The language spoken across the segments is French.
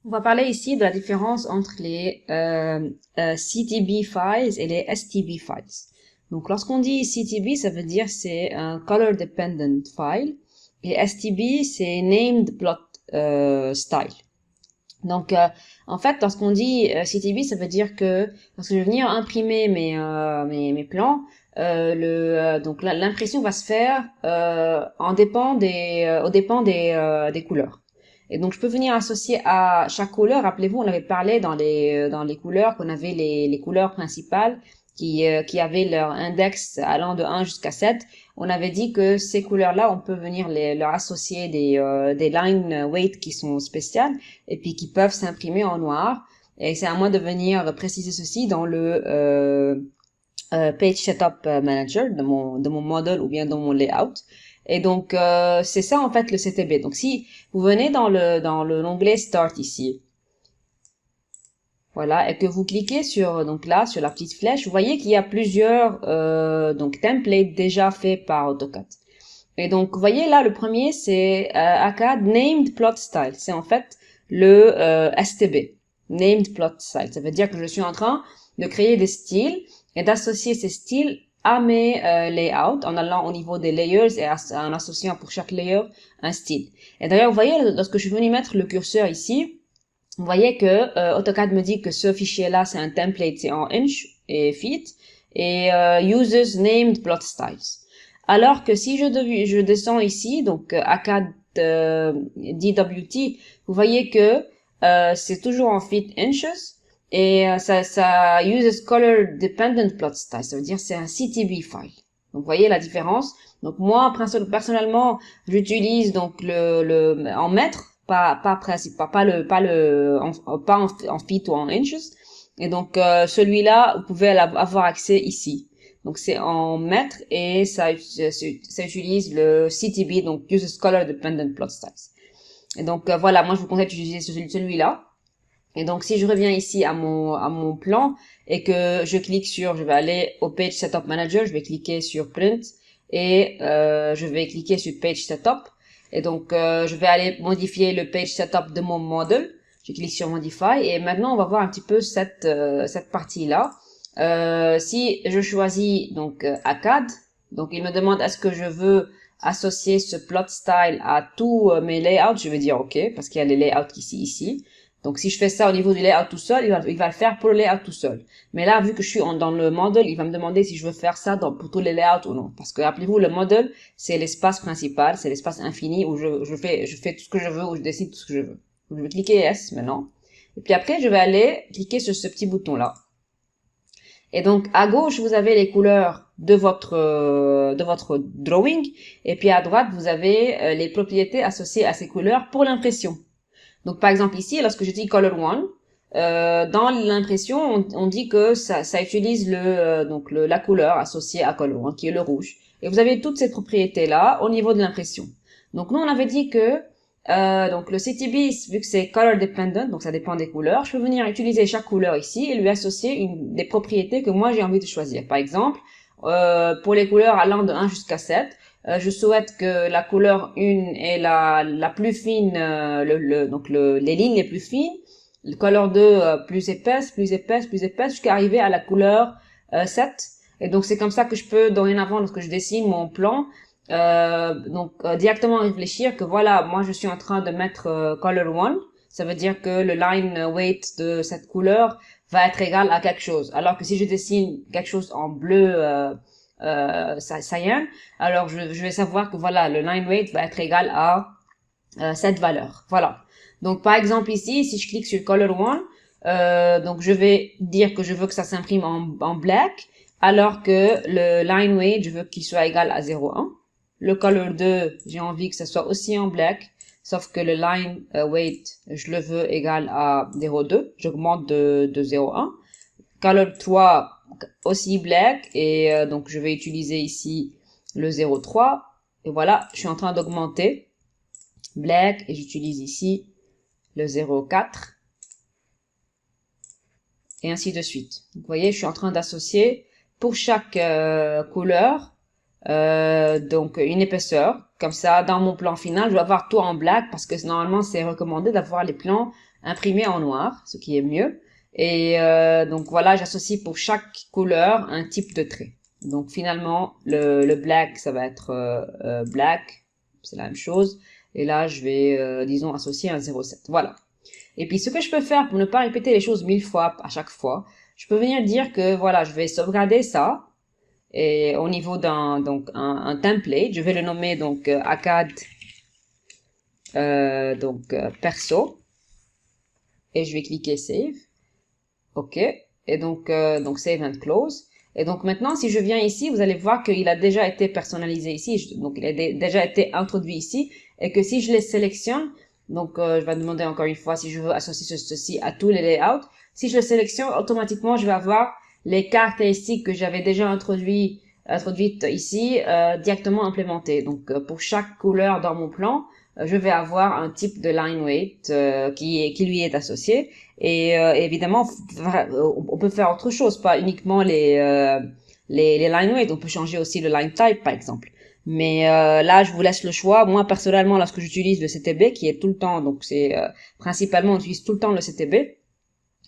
On va parler ici de la différence entre les CTB files et les STB files. Donc, lorsqu'on dit CTB, ça veut dire c'est un color dependent file et STB c'est named plot style. Donc, en fait, lorsqu'on dit CTB, ça veut dire que lorsque je vais venir imprimer mes plans, donc l'impression va se faire au dépend des couleurs. Et donc, je peux venir associer à chaque couleur. Rappelez-vous, on avait parlé dans les couleurs qu'on avait les couleurs principales qui avaient leur index allant de 1 jusqu'à 7. On avait dit que ces couleurs-là, on peut venir leur associer des line weight qui sont spéciales et puis qui peuvent s'imprimer en noir. Et c'est à moi de venir préciser ceci dans le Page Setup Manager de mon model ou bien dans mon layout. Et donc, c'est ça en fait le CTB. Donc, si vous venez dans l'onglet Start ici, voilà, et que vous cliquez sur donc là sur la petite flèche, vous voyez qu'il y a plusieurs donc templates déjà faits par AutoCAD. Et donc, vous voyez là, le premier c'est ACAD Named Plot Style. C'est en fait le STB, Named Plot Style. Ça veut dire que je suis en train de créer des styles et d'associer ces styles à mes layouts en allant au niveau des layers et en associant pour chaque layer un style. Et d'ailleurs, vous voyez, lorsque je suis venu mettre le curseur ici, vous voyez que AutoCAD me dit que ce fichier-là, c'est un template, c'est en inch et feet, et users named plot styles. Alors que si je descends ici, donc ACAD DWT, vous voyez que c'est toujours en feet inches, et ça uses color dependent plot style, ça veut dire c'est un CTB file. Donc vous voyez la différence. Donc moi personnellement, j'utilise donc en mètres, pas en feet ou en inches. Et donc celui-là, vous pouvez avoir accès ici. Donc c'est en mètres et ça utilise le CTB, donc uses color dependent plot styles. Et donc voilà, moi je vous conseille d'utiliser celui-là. Et donc, si je reviens ici à mon plan et que je vais aller au Page Setup Manager, je vais cliquer sur Print et je vais cliquer sur Page Setup. Et donc, je vais aller modifier le Page Setup de mon model. Je clique sur Modify et maintenant, on va voir un petit peu cette partie-là. Si je choisis donc ACAD, donc il me demande est-ce que je veux associer ce plot style à tous mes layouts. Je vais dire OK parce qu'il y a les layouts ici. Donc, si je fais ça au niveau du layout tout seul, il va le faire pour le layout tout seul. Mais là, vu que je suis dans le model, il va me demander si je veux faire ça pour tous les layouts ou non. Parce que, rappelez-vous, le model, c'est l'espace principal, c'est l'espace infini où je fais tout ce que je veux, où je décide tout ce que je veux. Donc, je vais cliquer S maintenant. Et puis après, je vais aller cliquer sur ce petit bouton-là. Et donc, à gauche, vous avez les couleurs de votre drawing. Et puis, à droite, vous avez les propriétés associées à ces couleurs pour l'impression. Donc, par exemple, ici, lorsque je dis Color One, dans l'impression, on dit que ça utilise la couleur associée à Color One, qui est le rouge. Et vous avez toutes ces propriétés-là au niveau de l'impression. Donc, nous, on avait dit que donc le CTB, vu que c'est color dependent, donc ça dépend des couleurs, je peux venir utiliser chaque couleur ici et lui associer des propriétés que moi j'ai envie de choisir. Par exemple, pour les couleurs allant de 1 jusqu'à 7, je souhaite que la couleur 1 est la plus fine, donc les lignes les plus fines, le couleur 2 plus épaisse, jusqu'à arriver à la couleur 7. Et donc c'est comme ça que je peux dorénavant, lorsque je dessine mon plan, directement réfléchir que voilà, moi je suis en train de mettre color 1, ça veut dire que le line weight de cette couleur va être égal à quelque chose. Alors que si je dessine quelque chose en bleu cyan, alors je vais savoir que voilà, le line weight va être égal à cette valeur. Voilà. Donc par exemple ici, si je clique sur color 1, donc je vais dire que je veux que ça s'imprime en black, alors que le line weight, je veux qu'il soit égal à 0,1. Le color 2, j'ai envie que ça soit aussi en black, sauf que le line weight, je le veux égal à 0,2. J'augmente de 0,1. Color 3, aussi black, et donc je vais utiliser ici le 0,3. Et voilà, je suis en train d'augmenter black, et j'utilise ici le 0,4. Et ainsi de suite. Vous voyez, je suis en train d'associer pour chaque couleur donc une épaisseur. Comme ça, dans mon plan final, je vais avoir tout en black parce que normalement c'est recommandé d'avoir les plans imprimé en noir, ce qui est mieux. Et donc voilà, j'associe pour chaque couleur un type de trait. Donc finalement, le black, ça va être black, c'est la même chose. Et là, je vais, disons, associer un 0,7. Voilà. Et puis ce que je peux faire pour ne pas répéter les choses 1000 fois à chaque fois, je peux venir dire que voilà, je vais sauvegarder ça. Et au niveau d'un donc un template, je vais le nommer donc ACAD perso. Et je vais cliquer Save. OK. Et donc Save and Close. Et donc maintenant, si je viens ici, vous allez voir qu'il a déjà été personnalisé ici. Donc il a déjà été introduit ici. Et que si je les sélectionne, donc je vais demander encore une fois si je veux associer ceci à tous les layouts. Si je le sélectionne, automatiquement, je vais avoir les caractéristiques que j'avais déjà introduites ici directement implémentées. Donc pour chaque couleur dans mon plan, je vais avoir un type de line weight qui lui est associé. Et évidemment, on peut faire autre chose, pas uniquement les line weight. On peut changer aussi le line type, par exemple. Mais là, je vous laisse le choix. Moi, personnellement, lorsque j'utilise le CTB, qui est tout le temps, donc c'est principalement, on utilise tout le temps le CTB,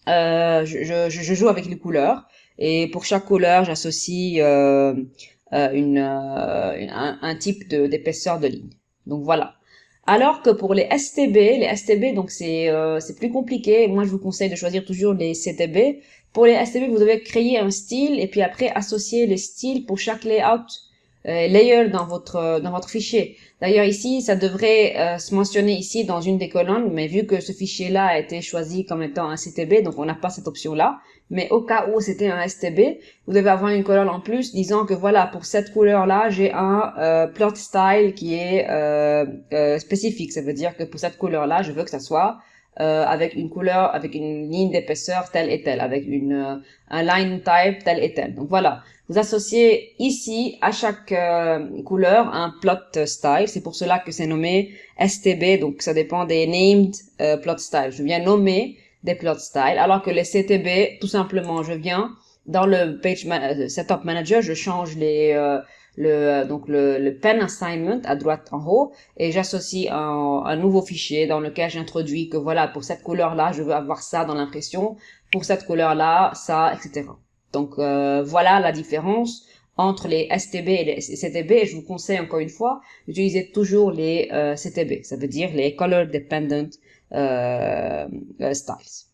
je joue avec les couleurs. Et pour chaque couleur, j'associe un type d'épaisseur de ligne. Donc voilà. Alors que pour les STB donc c'est plus compliqué. Moi, je vous conseille de choisir toujours les CTB. Pour les STB, vous devez créer un style et puis après associer le style pour chaque layout layer dans votre fichier. D'ailleurs ici, ça devrait se mentionner ici dans une des colonnes, mais vu que ce fichier-là a été choisi comme étant un CTB, donc on n'a pas cette option-là. Mais au cas où c'était un STB, vous devez avoir une colonne en plus disant que voilà, pour cette couleur-là, j'ai un plot style qui est spécifique. Ça veut dire que pour cette couleur-là, je veux que ça soit avec une couleur, avec une ligne d'épaisseur telle et telle, avec un line type tel et tel. Donc voilà, vous associez ici à chaque couleur un plot style. C'est pour cela que c'est nommé STB. Donc ça dépend des named plot style. Je viens nommer des plot styles, alors que les CTB, tout simplement, je viens dans le setup manager, je change le pen assignment à droite en haut et j'associe un nouveau fichier dans lequel j'introduis que voilà, pour cette couleur-là, je veux avoir ça dans l'impression, pour cette couleur-là, ça, etc. Donc voilà la différence entre les STB et les CTB, et je vous conseille encore une fois d'utiliser toujours les CTB, ça veut dire les Color Dependent styles.